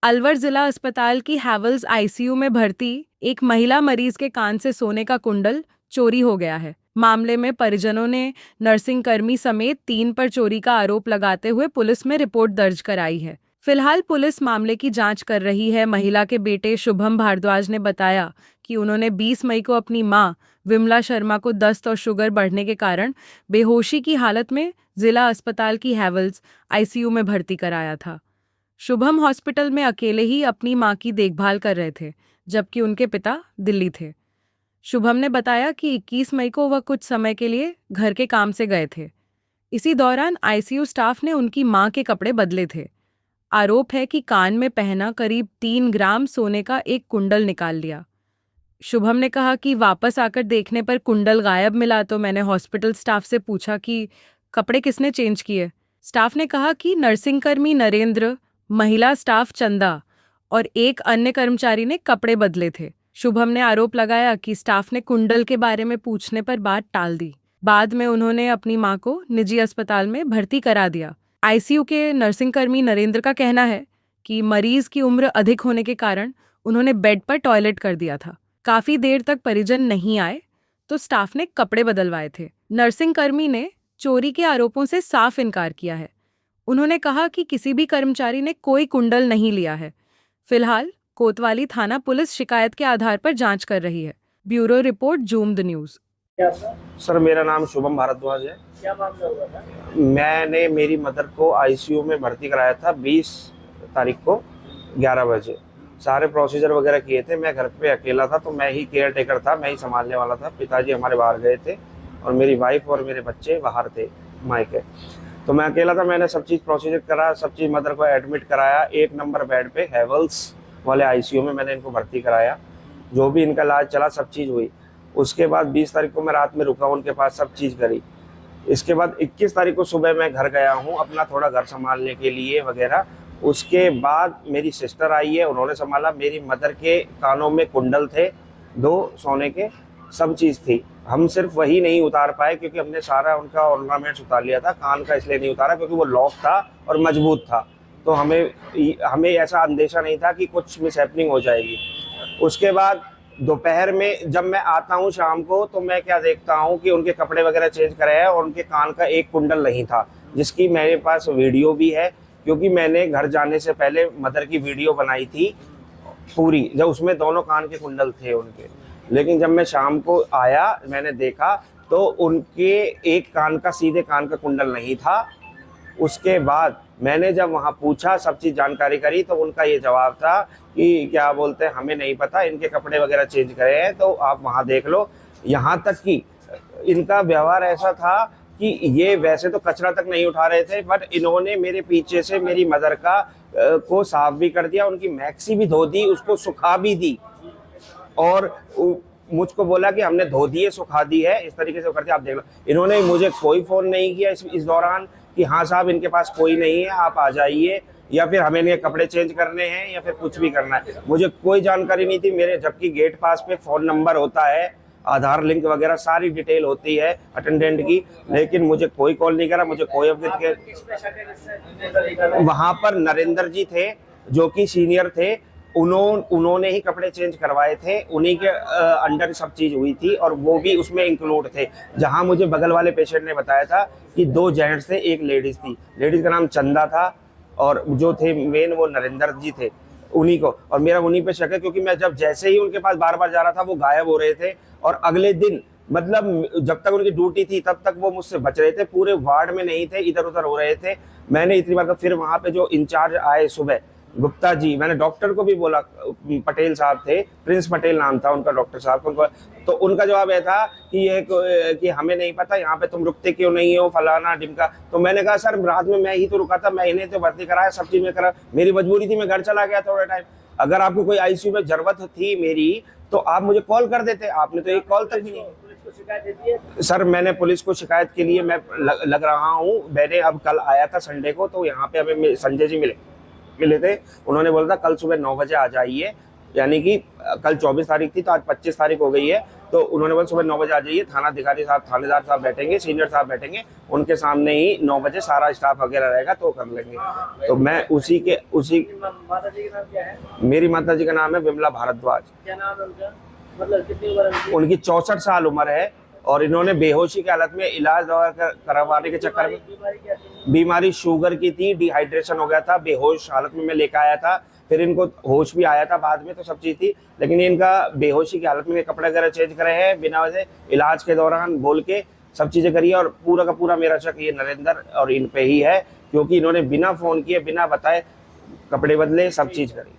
अलवर जिला अस्पताल की हैवल्स आईसीयू में भर्ती एक महिला मरीज के कान से सोने का कुंडल चोरी हो गया है। मामले में परिजनों ने नर्सिंग कर्मी समेत 3 पर चोरी का आरोप लगाते हुए पुलिस में रिपोर्ट दर्ज कराई है। फिलहाल पुलिस मामले की जांच कर रही है। महिला के बेटे शुभम भारद्वाज ने बताया कि उन्होंने 20 मई को अपनी मां विमला शर्मा को दस्त और शुगर बढ़ने के कारण बेहोशी की हालत में जिला अस्पताल की हैवल्स आईसीयू में भर्ती कराया था। शुभम हॉस्पिटल में अकेले ही अपनी मां की देखभाल कर रहे थे, जबकि उनके पिता दिल्ली थे। शुभम ने बताया कि 21 मई को वह कुछ समय के लिए घर के काम से गए थे। इसी दौरान आईसीयू स्टाफ ने उनकी मां के कपड़े बदले थे। आरोप है कि कान में पहना करीब 3 ग्राम सोने का एक कुंडल निकाल लिया। शुभम ने कहा कि वापस आकर देखने पर कुंडल गायब मिला तो मैंने हॉस्पिटल स्टाफ से पूछा कि कपड़े किसने चेंज किए। स्टाफ ने कहा कि नर्सिंग कर्मी नरेंद्र, महिला स्टाफ चंदा और एक अन्य कर्मचारी ने कपड़े बदले थे। शुभम ने आरोप लगाया कि स्टाफ ने कुंडल के बारे में पूछने पर बात टाल दी। बाद में उन्होंने अपनी मां को निजी अस्पताल में भर्ती करा दिया। आईसीयू के नर्सिंग कर्मी नरेंद्र का कहना है कि मरीज की उम्र अधिक होने के कारण उन्होंने बेड पर टॉयलेट कर दिया था। काफी देर तक परिजन नहीं आए तो स्टाफ ने कपड़े बदलवाए थे। नर्सिंग कर्मी ने चोरी के आरोपों से साफ इनकार किया है। उन्होंने कहा कि किसी भी कर्मचारी ने कोई कुंडल नहीं लिया है। फिलहाल कोतवाली थाना पुलिस शिकायत के आधार पर जांच कर रही है। Bureau report, zoom the news. क्या सर? सर मेरा नाम शुभम भारद्वाज है। क्या मामला हुआ था? मैंने मेरी मदर को आईसीयू में भर्ती कराया था 20 तारीख को 11 बजे। सारे प्रोसीजर वगैरह किए थे। मैं घर पे अकेला था तो मैं ही केयर टेकर था, मैं ही संभालने वाला था। पिताजी हमारे बाहर गए थे और मेरी वाइफ और मेरे बच्चे बाहर थे मायके। तो मैं अकेला था। मैंने सब चीज़ प्रोसीजर करा, सब चीज़ मदर को एडमिट कराया। 1 नंबर बेड पे हैवल्स वाले आईसीयू में मैंने इनको भर्ती कराया। जो भी इनका इलाज चला सब चीज़ हुई। उसके बाद 20 तारीख को मैं रात में रुका उनके पास, सब चीज़ करी। इसके बाद 21 तारीख को सुबह मैं घर गया हूँ अपना थोड़ा घर संभालने के लिए वगैरह। उसके बाद मेरी सिस्टर आई है, उन्होंने संभाला। मेरी मदर के कानों में कुंडल थे 2 सोने के, सब चीज़ थी। हम सिर्फ वही नहीं उतार पाए क्योंकि हमने सारा उनका ऑर्नामेंट्स उतार लिया था। कान का इसलिए नहीं उतारा क्योंकि वो लॉक था और मजबूत था, तो हमें ऐसा अंदेशा नहीं था कि कुछ मिसहैपनिंग हो जाएगी। उसके बाद दोपहर में जब मैं आता हूँ शाम को तो मैं क्या देखता हूँ कि उनके कपड़े वगैरह चेंज करे हैं और उनके कान का एक कुंडल नहीं था, जिसकी मेरे पास वीडियो भी है क्योंकि मैंने घर जाने से पहले मदर की वीडियो बनाई थी पूरी, जब उसमें दोनों कान के कुंडल थे उनके। लेकिन जब मैं शाम को आया मैंने देखा तो उनके एक कान का, सीधे कान का कुंडल नहीं था। उसके बाद मैंने जब वहाँ पूछा, सब चीज़ जानकारी करी, तो उनका ये जवाब था कि क्या बोलते हैं हमें नहीं पता, इनके कपड़े वगैरह चेंज करे हैं तो आप वहाँ देख लो। यहाँ तक कि इनका व्यवहार ऐसा था कि ये वैसे तो कचरा तक नहीं उठा रहे थे, बट इन्होंने मेरे पीछे से मेरी मदर का को साफ भी कर दिया, उनकी मैक्सी भी धो दी, उसको सुखा भी दी और मुझको बोला कि हमने धो दी है, सुखा दी है, इस तरीके से करते आप देख लो। इन्होंने मुझे कोई फ़ोन नहीं किया इस दौरान कि हाँ साहब इनके पास कोई नहीं है, आप आ जाइए, या फिर हमें इनके कपड़े चेंज करने हैं या फिर कुछ भी करना है। मुझे कोई जानकारी नहीं थी मेरे, जबकि गेट पास पे फ़ोन नंबर होता है, आधार लिंक वगैरह सारी डिटेल होती है अटेंडेंट की, लेकिन मुझे कोई कॉल नहीं करा, मुझे कोई अवगत के। वहाँ पर नरेंद्र जी थे जो कि सीनियर थे, उन्होंने ही कपड़े चेंज करवाए थे, उन्हीं के अंडर सब चीज़ हुई थी और वो भी उसमें इंक्लूड थे। जहां मुझे बगल वाले पेशेंट ने बताया था कि 2 जेंट्स थे, एक लेडीज़ थी। लेडीज़ का नाम चंदा था और जो थे मेन वो नरेंद्र जी थे, उन्हीं को। और मेरा उन्हीं पे शक है क्योंकि मैं जब जैसे ही उनके पास बार बार जा रहा था वो गायब हो रहे थे और अगले दिन मतलब जब तक उनकी ड्यूटी थी तब तक वो मुझसे बच रहे थे, पूरे वार्ड में नहीं थे, इधर उधर हो रहे थे। मैंने इतनी बार फिर वहाँ पे जो इंचार्ज आए सुबह, गुप्ता जी, मैंने डॉक्टर को भी बोला, पटेल साहब थे, प्रिंस पटेल नाम था उनका, डॉक्टर साहब को, तो उनका जवाब यह था कि हमें नहीं पता, यहाँ पे तुम रुकते क्यों नहीं हो, फलाना ढिमका। तो मैंने कहा सर रात में मैं ही तो रुका था, मैं इन्हें तो भर्ती कराया, सब चीज़ में करा, मेरी मजबूरी थी, मैं घर चला गया थोड़ा टाइम। अगर आपको कोई आईसीयू में जरूरत थी मेरी तो आप मुझे कॉल कर देते, आपने तो एक कॉल तक भी नहीं। सर मैंने पुलिस को शिकायत के लिए मैं लग रहा हूँ। मैंने अब कल आया था संडे को, तो यहाँ पे हमें संजय जी मिले थे, उन्होंने बोला था कल सुबह 9 बजे आ जाइए यानी कि कल 24 तारीख थी तो आज 25 तारीख हो गई है। तो उन्होंने बोला सुबह 9 बजे आ जाइए, थाना अधिकारी साहब, थानेदार साहब बैठेंगे, सीनियर साहब बैठेंगे, उनके सामने ही 9 बजे सारा स्टाफ वगैरह रहेगा तो कर लेंगे। तो मैं उसी माता जी का नाम क्या है? मेरी माता जी का नाम है विमला भारद्वाज। क्या नाम है उनका? मतलब कितनी उम्र है उनकी? उनकी 64 साल उम्र है और इन्होंने बेहोशी की हालत में इलाज दवा करवाने के चक्कर में, बीमारी क्या थी? बीमारी शुगर की थी, डिहाइड्रेशन हो गया था, बेहोश हालत में मैं लेकर आया था, फिर इनको होश भी आया था बाद में, तो सब चीज थी, लेकिन इनका बेहोशी की हालत में कपड़े वगैरह चेंज करे हैं बिना वजह, इलाज के दौरान बोल के सब चीजें करी है। और पूरा का पूरा मेरा शक ये नरेंद्र और इन पे ही है, क्योंकि इन्होंने बिना फोन किए बिना बताए कपड़े बदले, सब चीज करी।